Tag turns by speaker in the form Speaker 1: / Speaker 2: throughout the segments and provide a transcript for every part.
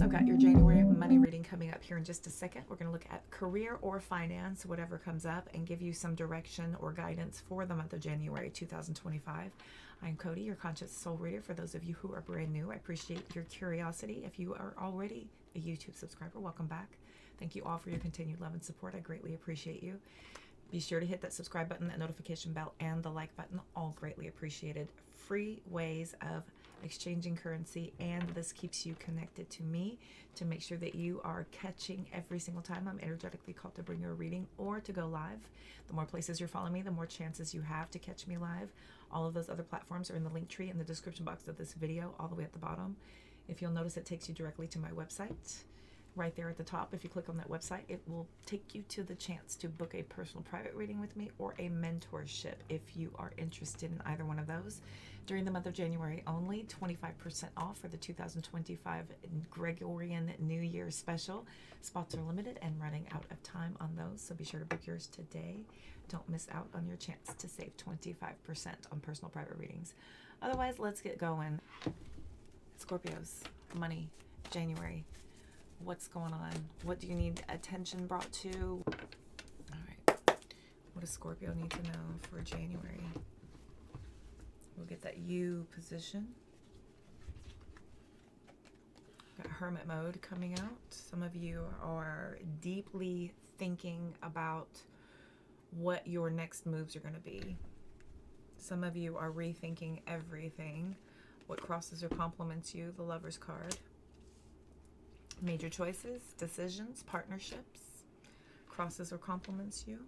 Speaker 1: also got your January money reading coming up here in just a second. We're going to look at career or finance, whatever comes up, and give you some direction or guidance for the month of January 2025. I'm Cody, your conscious soul reader. For those of you who are brand new, I appreciate your curiosity. If you are already a YouTube subscriber, welcome back. Thank you all for your continued love and support. I greatly appreciate you. Be sure to hit that subscribe button, that notification bell, and the like button. All greatly appreciated. Free ways of exchanging currency, and this keeps you connected to me to make sure that you are catching every single time I'm energetically called to bring you a reading or to go live. The more places you're following me, the more chances you have to catch me live. All of those other platforms are in the link tree in the description box of this video, all the way at the bottom. If you'll notice, it takes you directly to my website. Right there at the top, if you click on that website, it will take you to the chance to book a personal private reading with me or a mentorship if you are interested in either one of those. During the month of January only, 25% off for the 2025 Gregorian New Year special. Spots are limited and running out of time on those, so be sure to book yours today. Don't miss out on your chance to save 25% on personal private readings. Otherwise, let's get going. Scorpios, money, January. What's going on? What do you need attention brought to? All right. What does Scorpio need to know for January? We'll get that U position. Got Hermit mode coming out. Some of you are deeply thinking about what your next moves are going to be. Some of you are rethinking everything. What crosses or complements you? The Lover's card. Major choices, decisions, partnerships, crosses or complements you.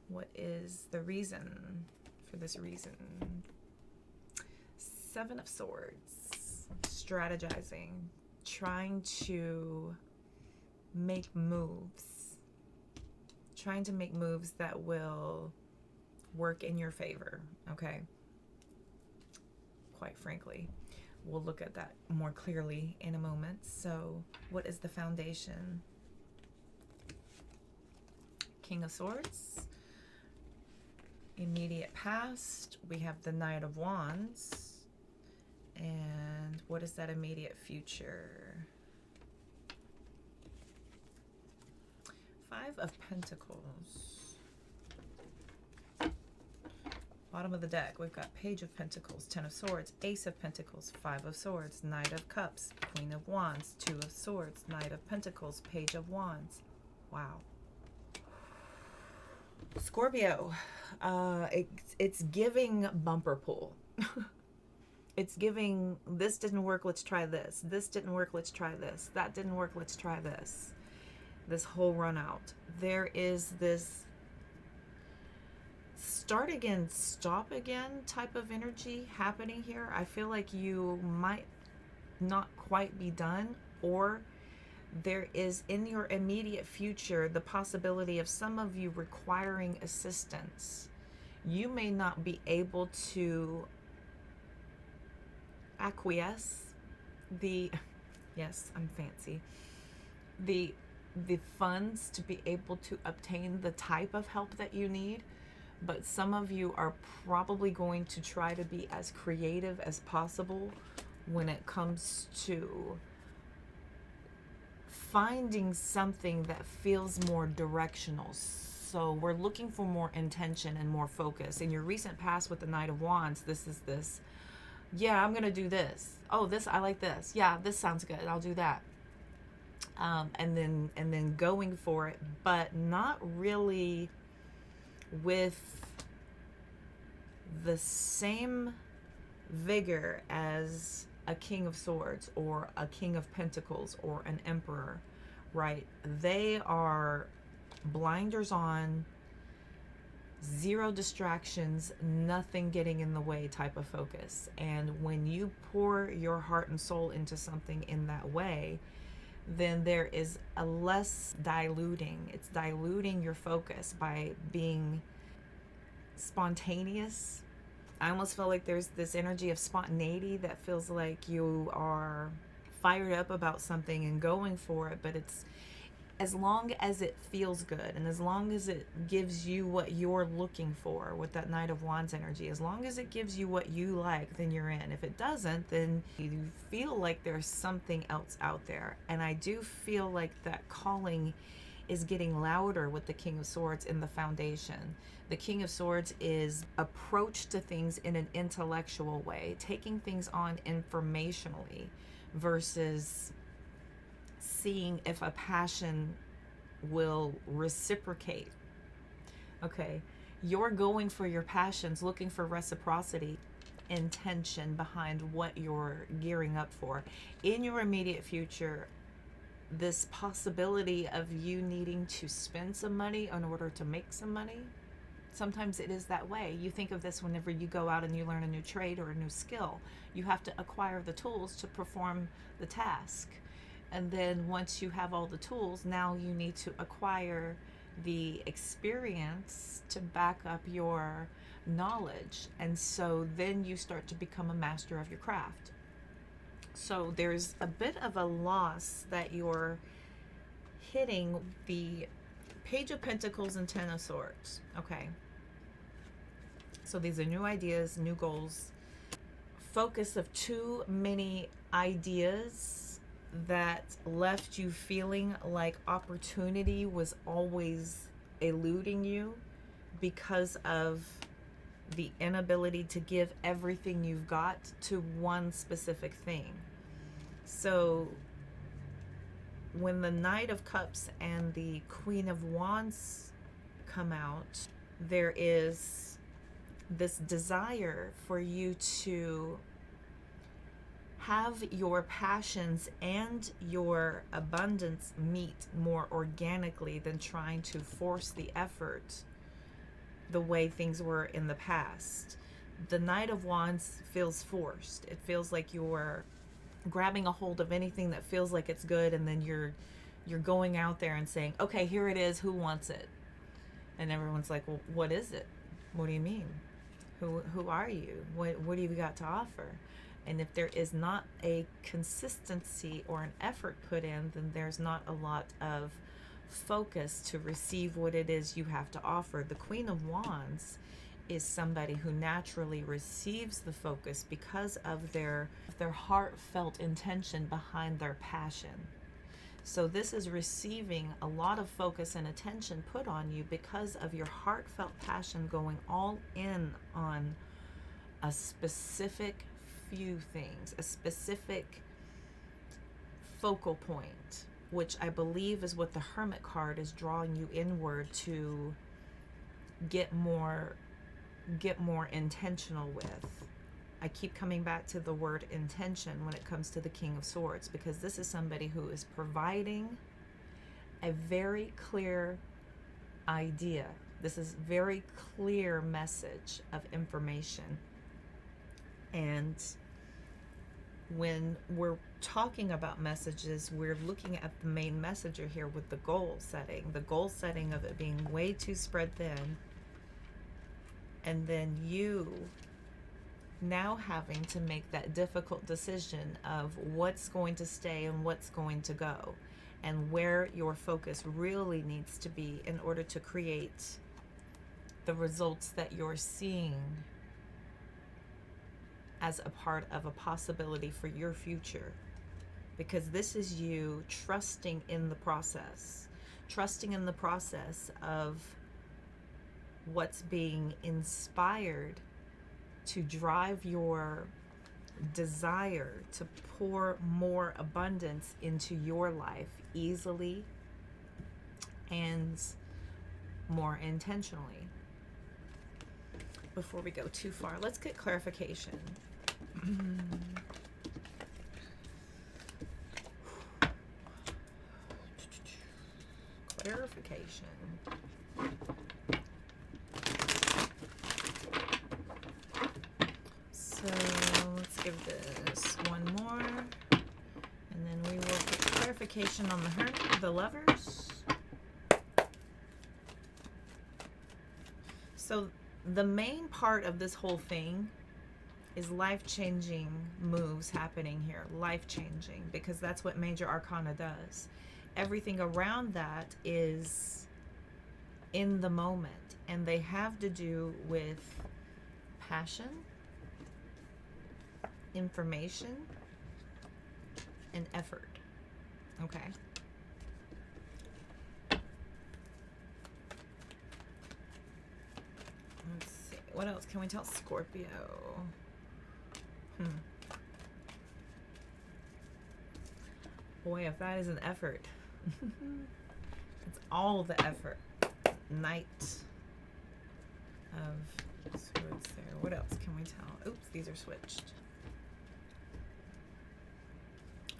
Speaker 1: What is the reason for this reason? Seven of Swords, strategizing, trying to make moves, that will work in your favor, okay? Quite frankly. We'll look at that more clearly in a moment. So, what is the foundation? King of Swords. Immediate past. We have the Knight of Wands. And what is that immediate future? Five of Pentacles. Bottom of the deck, we've got Page of Pentacles, Ten of Swords, Ace of Pentacles, Five of Swords, Knight of Cups, Queen of Wands, Two of Swords, Knight of Pentacles, Page of Wands. Wow. Scorpio, it's giving bumper pull. It's giving, this didn't work, let's try this. This didn't work, let's try this. That didn't work, let's try this. This whole run out. There is this start again, stop again type of energy happening here. I feel like you might not quite be done, or there is in your immediate future the possibility of some of you requiring assistance. You may not be able to acquiesce yes, I'm fancy, the funds to be able to obtain the type of help that you need. But some of you are probably going to try to be as creative as possible when it comes to finding something that feels more directional. So we're looking for more intention and more focus. In your recent past with the Knight of Wands, this is this. Yeah, I'm going to do this. Oh, this, I like this. Yeah, this sounds good. I'll do that. And then going for it, but not really with the same vigor as a King of Swords or a King of Pentacles or an Emperor, right? They are blinders on, zero distractions, nothing getting in the way type of focus. And when you pour your heart and soul into something in that way, then there is a less diluting. It's diluting your focus by being spontaneous. I almost feel like there's this energy of spontaneity that feels like you are fired up about something and going for it, but as long as it feels good and as long as it gives you what you're looking for with that Knight of Wands energy, as long as it gives you what you like, then you're in. If it doesn't, then you feel like there's something else out there. And I do feel like that calling is getting louder with the King of Swords in the foundation. The King of Swords is approach to things in an intellectual way, taking things on informationally versus seeing if a passion will reciprocate. Okay, you're going for your passions, looking for reciprocity, intention behind what you're gearing up for. In your immediate future, this possibility of you needing to spend some money in order to make some money, sometimes it is that way. You think of this whenever you go out and you learn a new trade or a new skill. You have to acquire the tools to perform the task. And then once you have all the tools, now you need to acquire the experience to back up your knowledge. And so then you start to become a master of your craft. So there's a bit of a loss that you're hitting the Page of Pentacles and Ten of Swords. Okay. So these are new ideas, new goals. Focus of too many ideas that left you feeling like opportunity was always eluding you because of the inability to give everything you've got to one specific thing. So when the Knight of Cups and the Queen of Wands come out, there is this desire for you to have your passions and your abundance meet more organically than trying to force the effort the way things were in the past. The Knight of Wands feels forced. It feels like you're grabbing a hold of anything that feels like it's good, and then you're going out there and saying, okay, here it is, who wants it? And everyone's like, well, what is it? What do you mean? Who are you? What have you got to offer? And if there is not a consistency or an effort put in, then there's not a lot of focus to receive what it is you have to offer. The Queen of Wands is somebody who naturally receives the focus because of their heartfelt intention behind their passion. So this is receiving a lot of focus and attention put on you because of your heartfelt passion going all in on a specific few things, a specific focal point, which I believe is what the Hermit card is drawing you inward to get more intentional with. I keep coming back to the word intention when it comes to the King of Swords, because this is somebody who is providing a very clear idea. This is very clear message of information. And when we're talking about messages, we're looking at the main messenger here with the goal setting of it being way too spread thin, and then you now having to make that difficult decision of what's going to stay and what's going to go, and where your focus really needs to be in order to create the results that you're seeing as a part of a possibility for your future. Because this is you trusting in the process of what's being inspired to drive your desire to pour more abundance into your life easily and more intentionally. Before we go too far, let's get clarification. Clarification. So let's give this one more, and then we will get clarification on the Lovers. So the main part of this whole thing is life-changing moves happening here. Life-changing, because that's what Major Arcana does. everything around that is in the moment, and they have to do with passion, information, and effort. Okay. Let's see. What else can we tell Scorpio? Boy, if that is an effort. It's all the effort. Knight of Swords there. What else can we tell? Oops, these are switched.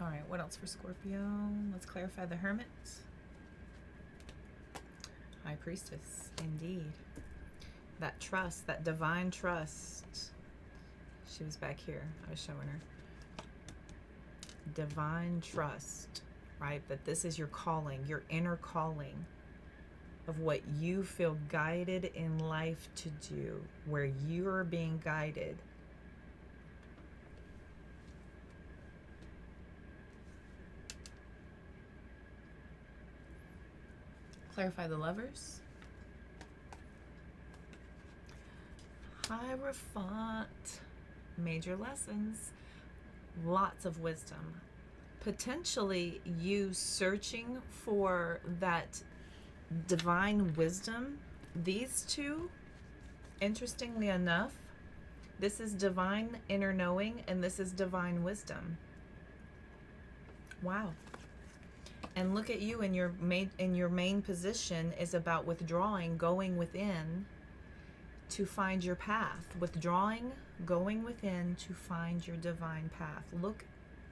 Speaker 1: All right, what else for Scorpio? Let's clarify the Hermit. High Priestess, indeed. That trust, that divine trust. She was back here. I was showing her. Divine trust, right? That this is your calling, your inner calling of what you feel guided in life to do, where you're being guided. Clarify the Lovers. Hierophant. Major lessons. Lots of wisdom. Potentially you searching for that divine wisdom. These two, interestingly enough, this is divine inner knowing and this is divine wisdom. Wow. And look at you in your main position is about withdrawing, going within to find your path. Withdrawing, going within to find your divine path. Look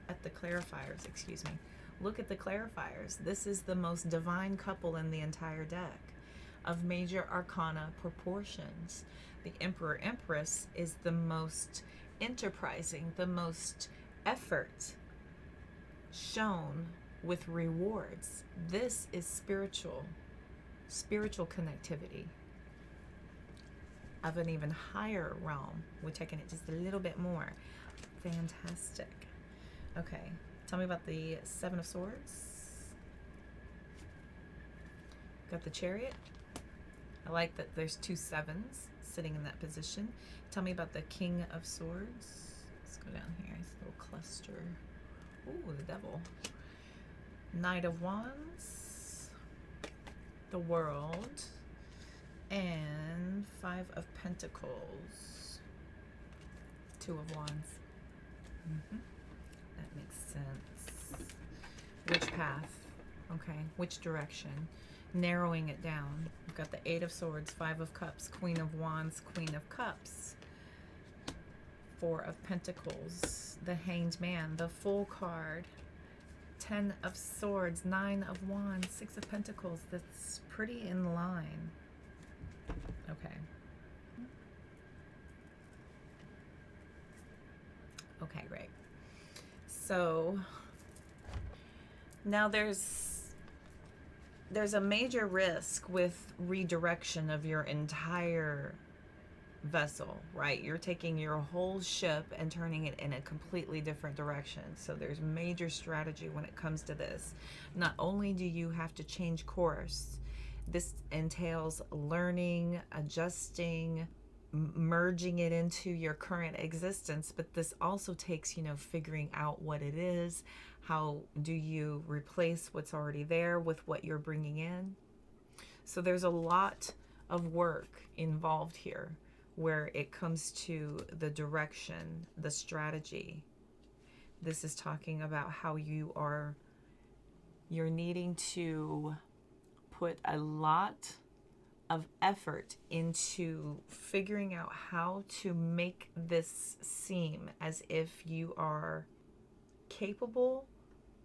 Speaker 1: at the clarifiers, excuse me. Look at the clarifiers. This is the most divine couple in the entire deck of major arcana proportions. The Emperor Empress is the most enterprising, the most effort shown with rewards. This is spiritual connectivity of an even higher realm. We're taking it just a little bit more. Fantastic. Okay, tell me about the Seven of Swords. Got the Chariot. I like that there's two sevens sitting in that position. Tell me about the King of Swords. Let's go down here. It's a little cluster. Ooh, the Devil. Knight of Wands, the World, and Five of Pentacles, Two of Wands. That makes sense. Which path? Okay, which direction? Narrowing it down. We've got the Eight of Swords, Five of Cups, Queen of Wands, Queen of Cups, Four of Pentacles, the Hanged Man, the Fool card, Ten of Swords, Nine of Wands, Six of Pentacles. That's pretty in line. Okay. Okay, great. So now there's a major risk with redirection of your entire vessel, right? You're taking your whole ship and turning it in a completely different direction. So there's major strategy when it comes to this. Not only do you have to change course, this entails learning, adjusting, merging it into your current existence, but this also takes, figuring out what it is. How do you replace what's already there with what you're bringing in? So there's a lot of work involved here where it comes to the direction, the strategy. This is talking about how you're needing to put a lot of effort into figuring out how to make this seem as if you are capable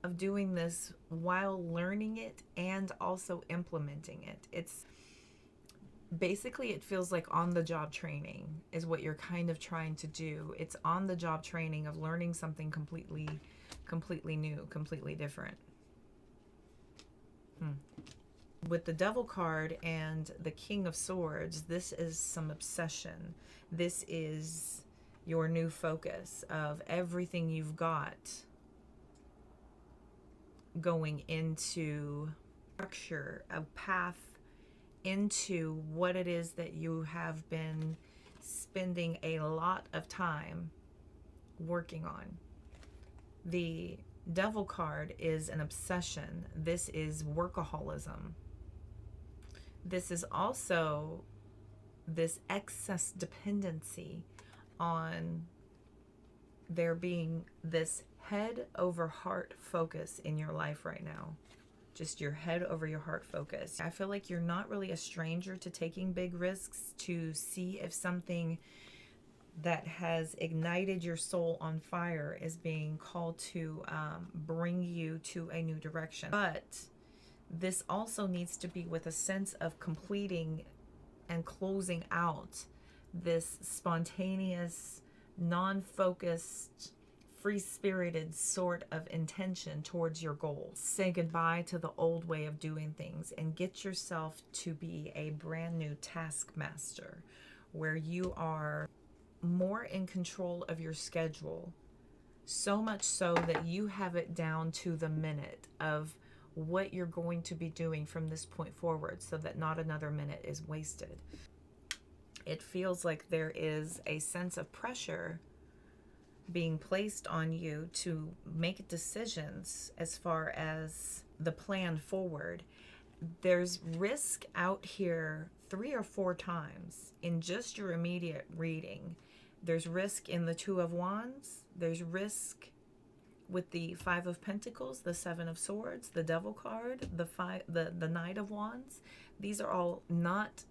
Speaker 1: of doing this while learning it and also implementing it. It's basically, it feels like on-the-job training is what you're kind of trying to do. It's on-the-job training of learning something completely new, completely different. With the Devil card and the King of Swords, this is some obsession. This is your new focus of everything you've got. going into structure, a path into what it is that you have been spending a lot of time working on. The Devil card is an obsession. This is workaholism. This is also this excess dependency on there being this head over heart focus in your life right now. Just your head over your heart focus. I feel like you're not really a stranger to taking big risks to see if something that has ignited your soul on fire is being called to bring you to a new direction. But this also needs to be with a sense of completing and closing out this spontaneous, non-focused, free-spirited sort of intention towards your goal. Say goodbye to the old way of doing things and get yourself to be a brand new taskmaster where you are more in control of your schedule, so much so that you have it down to the minute of what you're going to be doing from this point forward, so that not another minute is wasted. It feels like there is a sense of pressure being placed on you to make decisions as far as the plan forward. There's risk out here 3 or 4 times in just your immediate reading. There's risk in the Two of Wands. There's risk with the Five of Pentacles, the Seven of Swords, the Devil card, the Knight of Wands. These are all not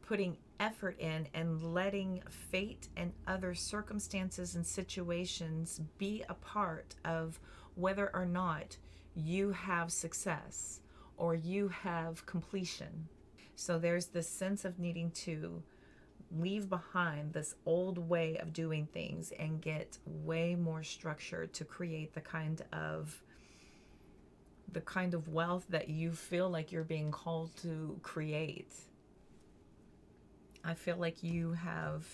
Speaker 1: putting effort in and letting fate and other circumstances and situations be a part of whether or not you have success or you have completion. So there's this sense of needing to leave behind this old way of doing things and get way more structured to create the kind of wealth that you feel like you're being called to create. I feel like you have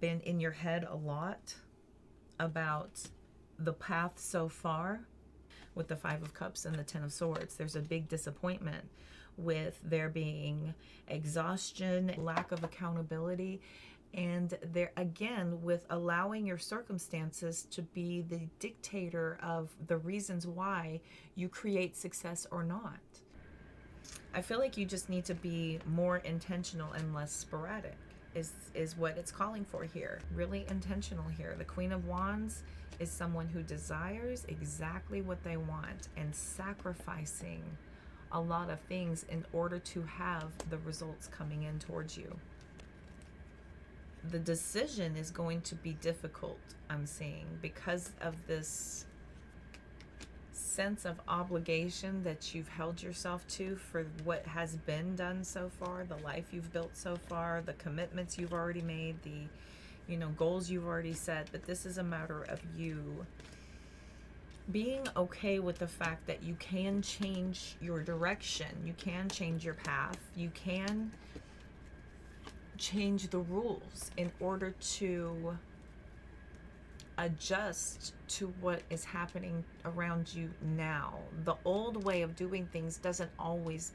Speaker 1: been in your head a lot about the path so far with the Five of Cups and the Ten of Swords. There's a big disappointment with there being exhaustion, lack of accountability, and there again with allowing your circumstances to be the dictator of the reasons why you create success or not. I feel like you just need to be more intentional and less sporadic is what it's calling for here. Really intentional here. The Queen of Wands is someone who desires exactly what they want and sacrificing a lot of things in order to have the results coming in towards you. The decision is going to be difficult, I'm seeing, because of this sense of obligation that you've held yourself to for what has been done so far, the life you've built so far, the commitments you've already made, the goals you've already set. But this is a matter of you being okay with the fact that you can change your direction, you can change your path, you can change the rules in order to adjust to what is happening around you now. The old way of doing things doesn't always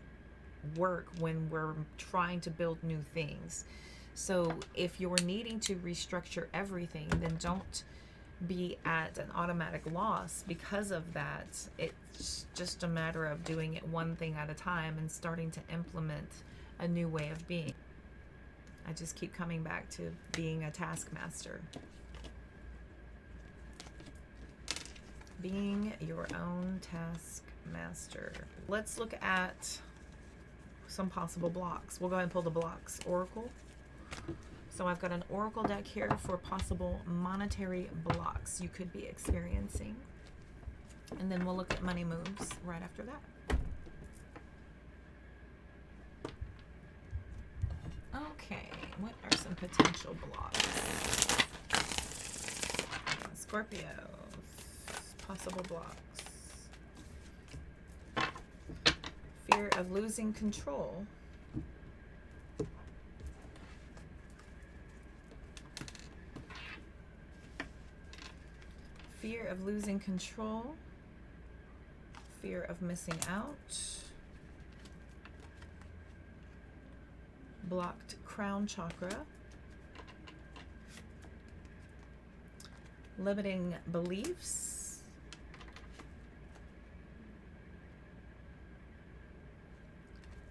Speaker 1: work when we're trying to build new things. So if you're needing to restructure everything, then don't be at an automatic loss because of that. It's just a matter of doing it one thing at a time and starting to implement a new way of being. I just keep coming back to being a taskmaster. Being your own taskmaster. Let's look at some possible blocks. We'll go ahead and pull the blocks oracle. So I've got an oracle deck here for possible monetary blocks you could be experiencing. And then we'll look at money moves right after that. Okay, what are some potential blocks? Scorpio, possible blocks. Fear of losing control. Fear of losing control. fear of missing out, blocked crown chakra, limiting beliefs,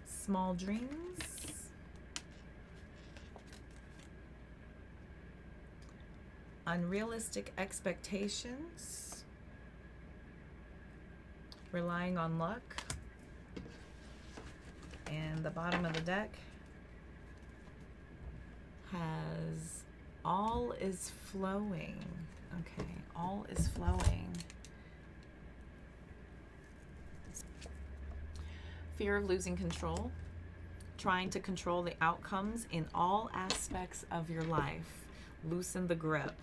Speaker 1: small dreams, unrealistic expectations, relying on luck, and the bottom of the deck has all is flowing. Okay, all is flowing. Fear of losing control, trying to control the outcomes in all aspects of your life. Loosen the grip.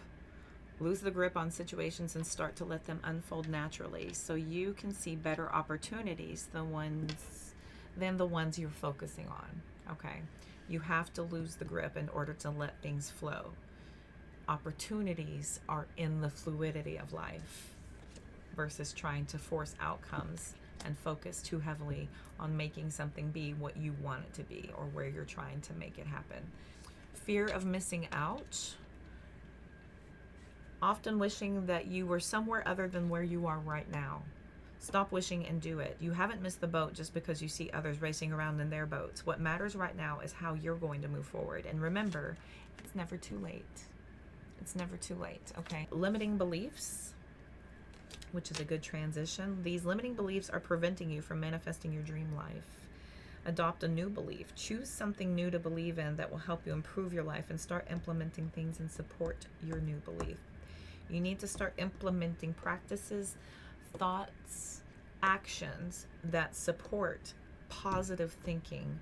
Speaker 1: Lose the grip on situations and start to let them unfold naturally so you can see better opportunities than the ones you're focusing on. Okay, you have to lose the grip in order to let things flow. Opportunities are in the fluidity of life versus trying to force outcomes and focus too heavily on making something be what you want it to be or where you're trying to make it happen. Fear of missing out. Often wishing that you were somewhere other than where you are right now. Stop wishing and do it. You haven't missed the boat just because you see others racing around in their boats. What matters right now is how you're going to move forward. And remember, it's never too late. It's never too late, okay? Limiting beliefs, which is a good transition. These limiting beliefs are preventing you from manifesting your dream life. Adopt a new belief. Choose something new to believe in that will help you improve your life and start implementing things and support your new belief. You need to start implementing practices, thoughts, actions that support positive thinking.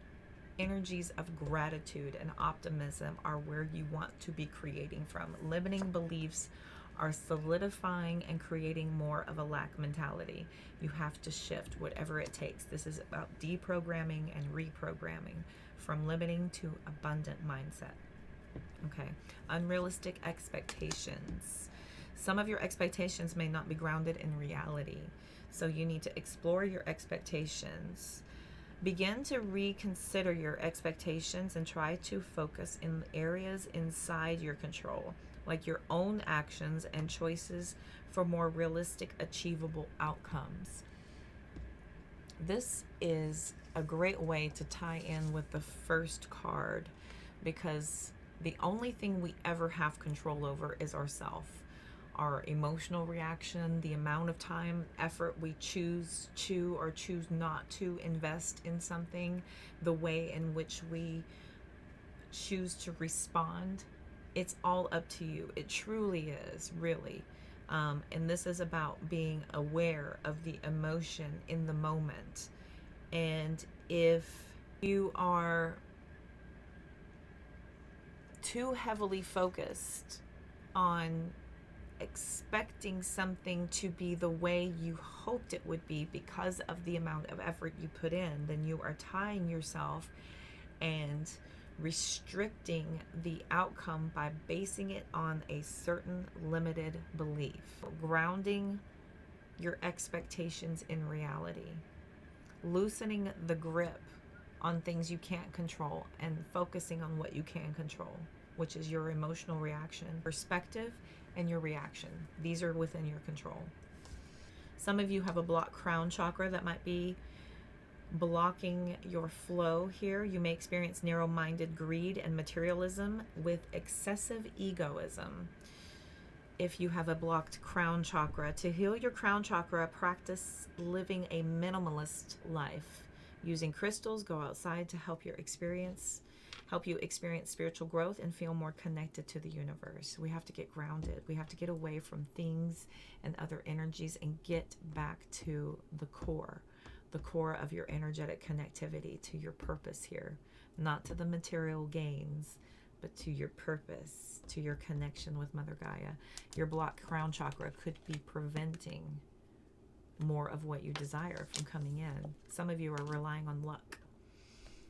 Speaker 1: Energies of gratitude and optimism are where you want to be creating from. Limiting beliefs are solidifying and creating more of a lack mentality. You have to shift whatever it takes. This is about deprogramming and reprogramming from limiting to abundant mindset. Okay, unrealistic expectations. Some of your expectations may not be grounded in reality, so you need to explore your expectations. Begin to reconsider your expectations and try to focus in areas inside your control, like your own actions and choices for more realistic, achievable outcomes. This is a great way to tie in with the first card because the only thing we ever have control over is ourselves. Our emotional reaction, the amount of time, effort we choose to or choose not to invest in something, the way in which we choose to respond, it's all up to you. It truly is, really. And this is about being aware of the emotion in the moment. And if you are too heavily focused on expecting something to be the way you hoped it would be because of the amount of effort you put in, then you are tying yourself and restricting the outcome by basing it on a certain limited belief. Grounding your expectations in reality. Loosening the grip on things you can't control and focusing on what you can control, which is your emotional reaction, perspective, and your reaction. These are within your control. Some of you have a blocked crown chakra that might be blocking your flow here. You may experience narrow-minded greed and materialism with excessive egoism. If you have a blocked crown chakra, to heal your crown chakra, practice living a minimalist life. Using crystals, go outside to help you experience spiritual growth and feel more connected to the universe. We have to get grounded. We have to get away from things and other energies and get back to the core of your energetic connectivity, to your purpose here, not to the material gains, but to your purpose, to your connection with Mother Gaia. Your blocked crown chakra could be preventing more of what you desire from coming in. Some of you are relying on luck.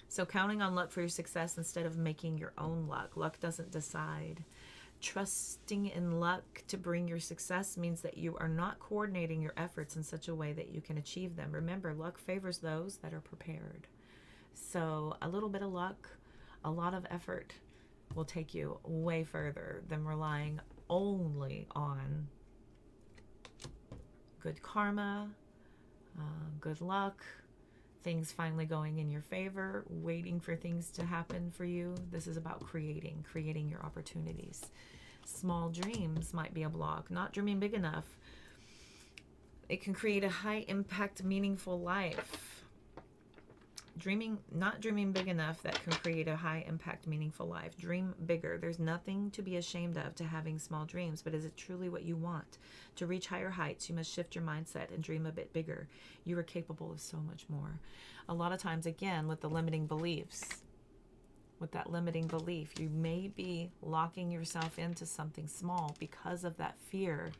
Speaker 1: So counting on luck for your success instead of making your own luck. Luck doesn't decide Trusting in luck to bring your success means that you are not coordinating your efforts in such a way that you can achieve them. Remember, luck favors those that are prepared. So a little bit of luck, a lot of effort will take you way further than relying only on good karma, good luck, things finally going in your favor, waiting for things to happen for you. This is about creating your opportunities. Small dreams might be a block. Not dreaming big enough. It can create a high impact, meaningful life. Not dreaming big enough that can create a high impact, meaningful life. Dream bigger. There's nothing to be ashamed of to having small dreams, but is it truly what you want? To reach higher heights, you must shift your mindset and dream a bit bigger. You are capable of so much more. A lot of times, again, with the limiting beliefs, with that limiting belief, you may be locking yourself into something small because of that fear.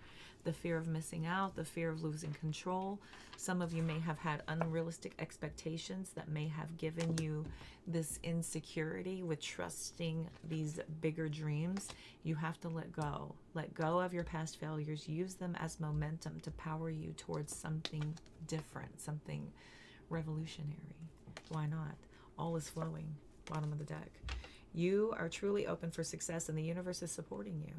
Speaker 1: The fear of missing out, the fear of losing control. Some of you may have had unrealistic expectations that may have given you this insecurity with trusting these bigger dreams. You have to let go. Let go of your past failures. Use them as momentum to power you towards something different, something revolutionary. Why not? All is flowing. Bottom of the deck. You are truly open for success, and the universe is supporting you.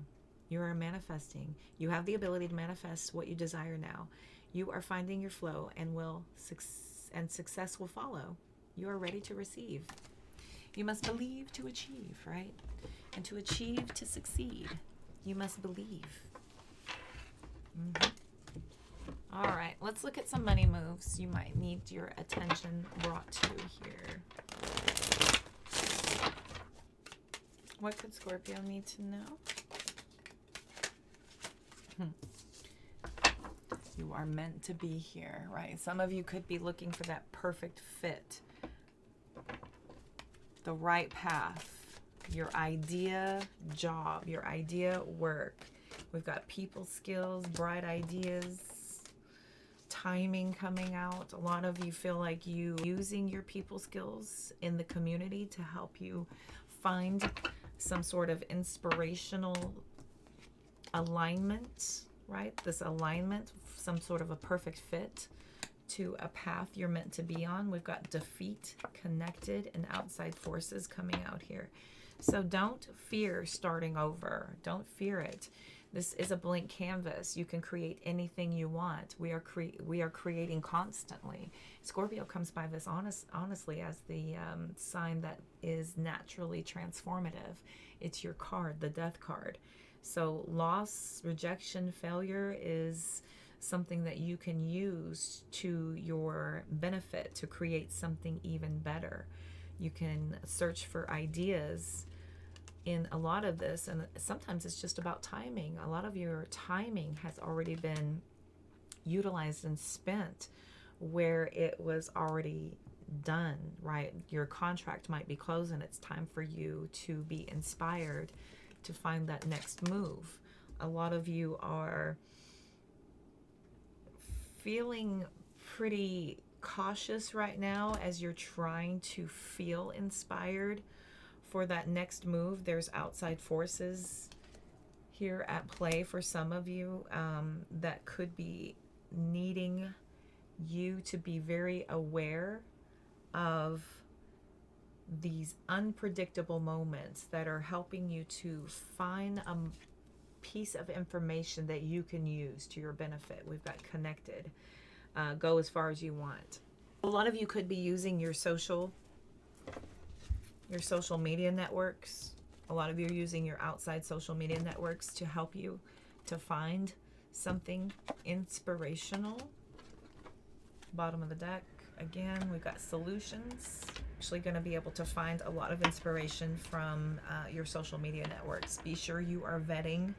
Speaker 1: You are manifesting. You have the ability to manifest what you desire now. You are finding your flow, and success will follow. You are ready to receive. You must believe to achieve, right? And to achieve, to succeed, you must believe. All right, let's look at some money moves you might need your attention brought to here. What could Scorpio need to know? You are meant to be here, right? Some of you could be looking for that perfect fit, the right path, your idea job, your idea work. We've got people skills, bright ideas, timing coming out. A lot of you feel like you using your people skills in the community to help you find some sort of inspirational alignment, right? This alignment, some sort of a perfect fit to a path you're meant to be on. We've got defeat, connected, and outside forces coming out here. So don't fear starting over. Don't fear it. This is a blank canvas. You can create anything you want. We are creating constantly. Scorpio comes by this honestly as the sign that is naturally transformative. It's your card, the death card. So loss, rejection, failure is something that you can use to your benefit to create something even better. You can search for ideas in a lot of this, and sometimes it's just about timing. A lot of your timing has already been utilized and spent where it was already done, right? Your contract might be closed and it's time for you to be inspired to find that next move. A lot of you are feeling pretty cautious right now as you're trying to feel inspired for that next move. There's outside forces here at play for some of you that could be needing you to be very aware of these unpredictable moments that are helping you to find a piece of information that you can use to your benefit. We've got connected. Go as far as you want. A lot of you could be using your social media networks. A lot of you are using your outside social media networks to help you to find something inspirational. Bottom of the deck. Again, we've got solutions. Actually going to be able to find a lot of inspiration from your social media networks. Be sure you are vetting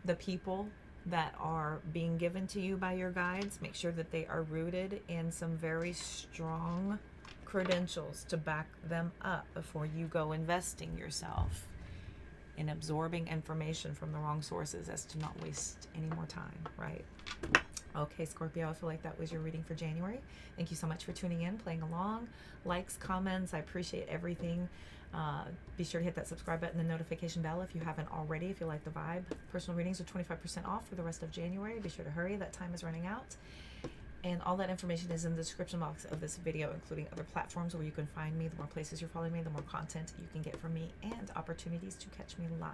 Speaker 1: the people that are being given to you by your guides. Make sure that they are rooted in some very strong credentials to back them up before you go investing yourself in absorbing information from the wrong sources, as to not waste any more time, right? Okay, Scorpio, I feel like that was your reading for January. Thank you so much for tuning in, playing along. Likes, comments, I appreciate everything. Be sure to hit that subscribe button and notification bell if you haven't already, if you like the vibe. Personal readings are 25% off for the rest of January. Be sure to hurry, that time is running out. And all that information is in the description box of this video, including other platforms where you can find me. The more places you're following me, the more content you can get from me and opportunities to catch me live.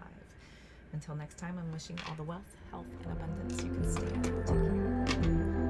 Speaker 1: Until next time, I'm wishing all the wealth, health, and abundance you can stand. Take care.